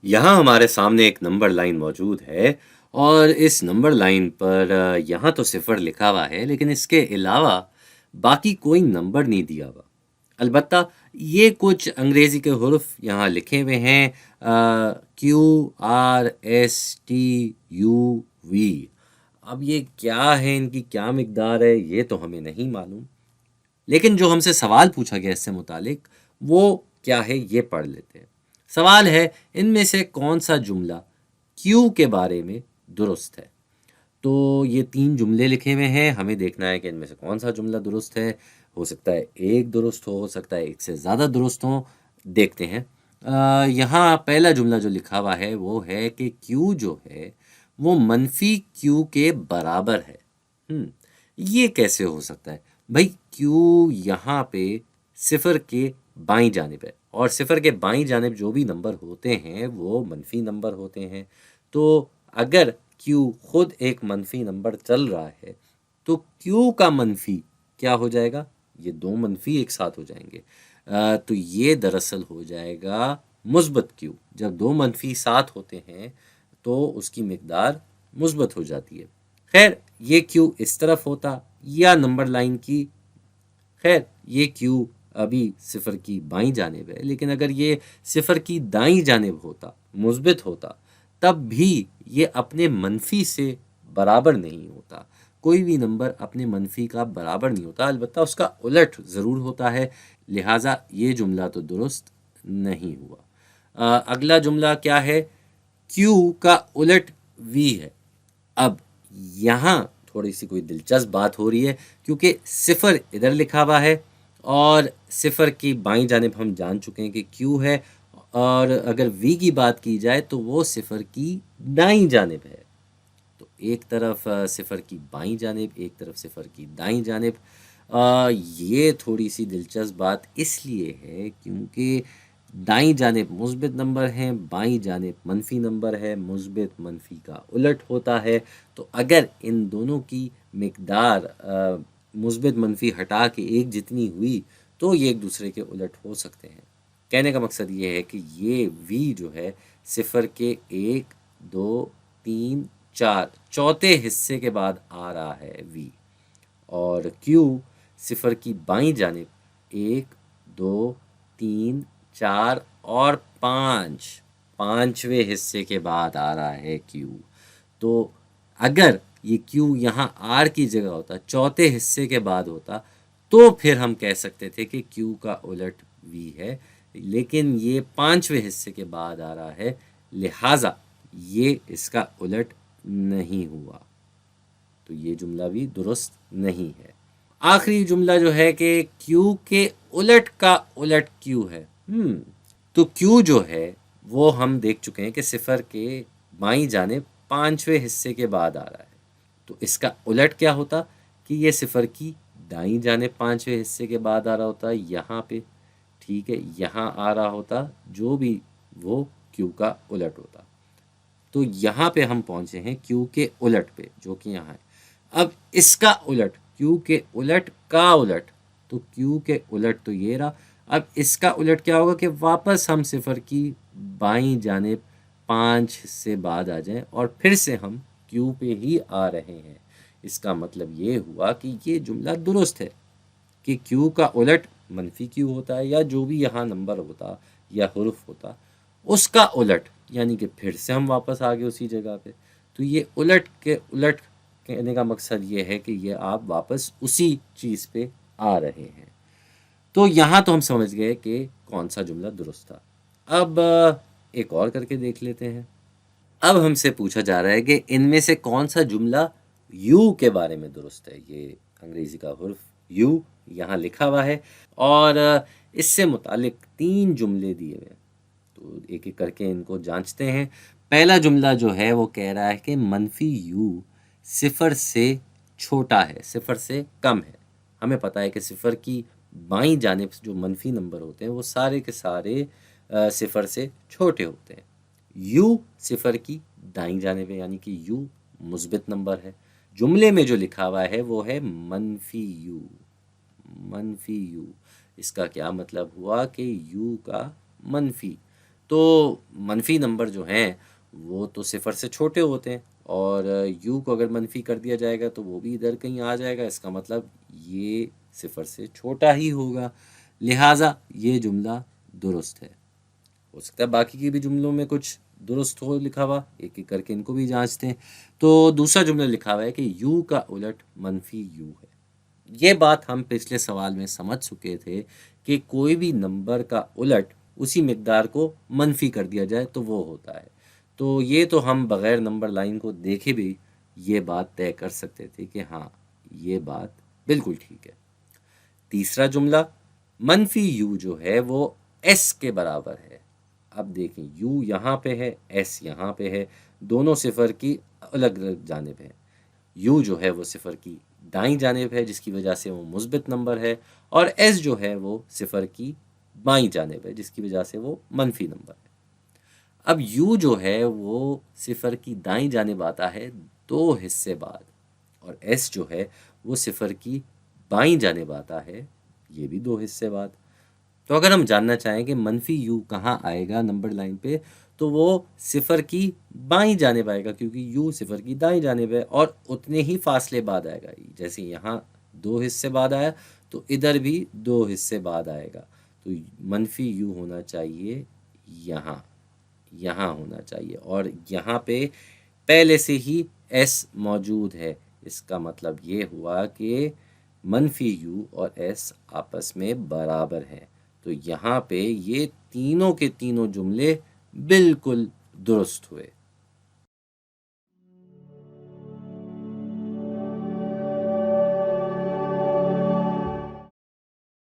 यहाँ हमारे सामने एक नंबर लाइन मौजूद है और इस नंबर लाइन पर यहाँ तो सिफर लिखा हुआ है, लेकिन इसके अलावा बाकी कोई नंबर नहीं दिया हुआ। अलबत्ता ये कुछ अंग्रेज़ी के हुर्फ यहाँ लिखे हुए हैं, QRSTUV। अब ये क्या है, इनकी क्या मिकदार है, ये तो हमें नहीं मालूम। लेकिन जो हमसे सवाल पूछा गया इससे मुतालिक वो क्या है, ये पढ़ लेते हैं। सवाल है, इनमें से कौन सा जुमला क्यू के बारे में दुरुस्त है। तो ये 3 जुमले लिखे हुए हैं, हमें देखना है कि इनमें से कौन सा जुमला दुरुस्त है। हो सकता है एक दुरुस्त हो सकता है एक से ज़्यादा दुरुस्त हो। देखते हैं। यहाँ पहला जुमला जो लिखा हुआ है वो है कि क्यू जो है वो मनफी क्यू के बराबर है। ये कैसे हो सकता है भाई? क्यू यहाँ पे सिफर के बाईं जानिब है और सिफर के बाईं जानिब जो भी नंबर होते हैं वो मनफी नंबर होते हैं। तो अगर क्यू खुद एक मनफी नंबर चल रहा है तो क्यू का मनफी क्या हो जाएगा? ये दो मनफी एक साथ हो जाएंगे। तो ये दरअसल हो जाएगा मुस्बत क्यू। जब दो मनफी साथ होते हैं तो उसकी मिकदार मुस्बत हो जाती है। खैर, ये क्यू इस तरफ होता या नंबर लाइन की, खैर ये क्यू अभी सिफर की बाईं जानिब है, लेकिन अगर ये सिफर की दाईं जानिब होता, मुस्बित होता, तब भी ये अपने मनफी से बराबर नहीं होता। कोई भी नंबर अपने मनफी का बराबर नहीं होता, अलबत्ता उसका उलट ज़रूर होता है। लिहाजा ये जुमला तो दुरुस्त नहीं हुआ। अगला जुमला क्या है? क्यू का उलट वी है। अब यहाँ थोड़ी सी कोई दिलचस्प बात हो रही है, क्योंकि सिफर इधर लिखा हुआ है और सिफर की बाईं जानिब हम जान चुके हैं कि क्यू है, और अगर वी की बात की जाए तो वो सिफर की दाईं जानिब है। तो एक तरफ सिफर की बाईं जानिब, एक तरफ सिफर की दाईं जानिब। ये थोड़ी सी दिलचस्प बात इसलिए है क्योंकि दाईं जानिब मुस्बित नंबर हैं, बाईं जानिब मनफी नंबर है। मुस्बित मनफी का उलट होता है। तो अगर इन दोनों की मिकदार मुस्बित मनफी हटा के एक जितनी हुई तो ये एक दूसरे के उलट हो सकते हैं। कहने का मकसद ये है कि ये वी जो है सिफर के 1 2 3 4 चौथे हिस्से के बाद आ रहा है वी, और क्यू सिफर की बाईं जानिब 1 2 3 4 और 5 पांचवें हिस्से के बाद आ रहा है क्यू। तो अगर ये क्यू यहाँ आर की जगह होता, चौथे हिस्से के बाद होता, तो फिर हम कह सकते थे कि क्यू का उलट वी है, लेकिन ये पांचवें हिस्से के बाद आ रहा है, लिहाजा ये इसका उलट नहीं हुआ। तो ये जुमला भी दुरुस्त नहीं है। आखिरी जुमला जो है कि क्यू के उलट का उलट क्यू है। तो क्यू जो है वो हम देख चुके हैं कि सिफर के बाईं जानिब पांचवें हिस्से के बाद आ रहा है। तो इसका उलट क्या होता कि ये सिफर की दाईं जानिब पांचवें हिस्से के बाद आ रहा होता यहाँ पे, ठीक है, यहाँ आ रहा होता, जो भी वो क्यू का उलट होता। तो यहाँ पे हम पहुंचे हैं क्यू के उलट पे, जो कि यहाँ है। अब इसका उलट, क्यू के उलट का उलट, तो क्यू के उलट तो ये रहा। अब इसका उलट क्या होगा कि वापस हम सिफर की बाईं जानिब 5 हिस्से बाद आ जाएं और फिर से हम क्यू पे ही आ रहे हैं। इसका मतलब ये हुआ कि ये जुमला दुरुस्त है कि क्यू का उलट मनफी क्यू होता है, या जो भी यहाँ नंबर होता या हुर्फ होता उसका उलट, यानी कि फिर से हम वापस आ गए उसी जगह पे। तो ये उलट के उलट कहने का मकसद ये है कि ये आप वापस उसी चीज़ पे आ रहे हैं। तो यहाँ तो हम समझ गए कि कौन सा जुमला दुरुस्त था। अब एक और करके देख लेते हैं। अब हमसे पूछा जा रहा है कि इनमें से कौन सा जुमला यू के बारे में दुरुस्त है। ये अंग्रेज़ी का हुर्फ यू यहाँ लिखा हुआ है और इससे मुतालिक 3 जुमले दिए हुए हैं। तो एक एक करके इनको जांचते हैं। पहला जुमला जो है वो कह रहा है कि मनफी यू सिफर से छोटा है, सिफर से कम है। हमें पता है कि सिफर की बाईं जानिब जो मनफी नंबर होते हैं वो सारे के सारे सिफर से छोटे होते हैं। यू सिफर की दाईं जानिब है, यानी कि यू मुस्बित नंबर है। जुमले में जो लिखा हुआ है वो है मनफी यू, मनफी यू। इसका क्या मतलब हुआ कि यू का मनफी। تو منفی نمبر جو ہیں وہ تو صفر سے چھوٹے ہوتے ہیں، اور یو کو اگر منفی کر دیا جائے گا تو وہ بھی ادھر کہیں آ جائے گا، اس کا مطلب یہ صفر سے چھوٹا ہی ہوگا، لہٰذا یہ جملہ درست ہے۔ ہو سکتا ہے باقی کے بھی جملوں میں کچھ درست ہو لکھا ہوا، ایک ایک کر کے ان کو بھی جانچتے ہیں۔ تو دوسرا جملہ لکھا ہوا ہے کہ یو کا الٹ منفی یو ہے۔ یہ بات ہم پچھلے سوال میں سمجھ چکے تھے کہ کوئی بھی نمبر کا الٹ اسی مقدار کو منفی کر دیا جائے تو وہ ہوتا ہے۔ تو یہ تو ہم بغیر نمبر لائن کو دیکھے بھی یہ بات طے کر سکتے تھے کہ ہاں یہ بات بالکل ٹھیک ہے۔ تیسرا جملہ، منفی یو جو ہے وہ ایس کے برابر ہے۔ اب دیکھیں یو یہاں پہ ہے، ایس یہاں پہ ہے، دونوں صفر کی الگ الگ جانب ہے۔ یو جو ہے وہ صفر کی دائیں جانب ہے جس کی وجہ سے وہ مثبت نمبر ہے، اور ایس جو ہے وہ صفر کی بائیں جانب ہے جس کی وجہ سے وہ منفی نمبر ہے۔ اب یو جو ہے وہ صفر کی دائیں جانب آتا ہے 2 حصے بعد، اور ایس جو ہے وہ صفر کی بائیں جانب آتا ہے یہ بھی 2 حصے بعد۔ تو اگر ہم جاننا چاہیں کہ منفی یو کہاں آئے گا نمبر لائن پہ، تو وہ صفر کی بائیں جانب آئے گا، کیونکہ یو صفر کی دائیں جانب ہے، اور اتنے ہی فاصلے بعد آئے گا۔ جیسے یہاں 2 حصے بعد آیا تو ادھر بھی 2 حصے بعد آئے گا، تو منفی یو ہونا چاہیے یہاں، یہاں ہونا چاہیے، اور یہاں پہ پہلے سے ہی ایس موجود ہے۔ اس کا مطلب یہ ہوا کہ منفی یو اور ایس آپس میں برابر ہیں۔ تو یہاں پہ یہ تینوں کے تینوں جملے بالکل درست ہوئے۔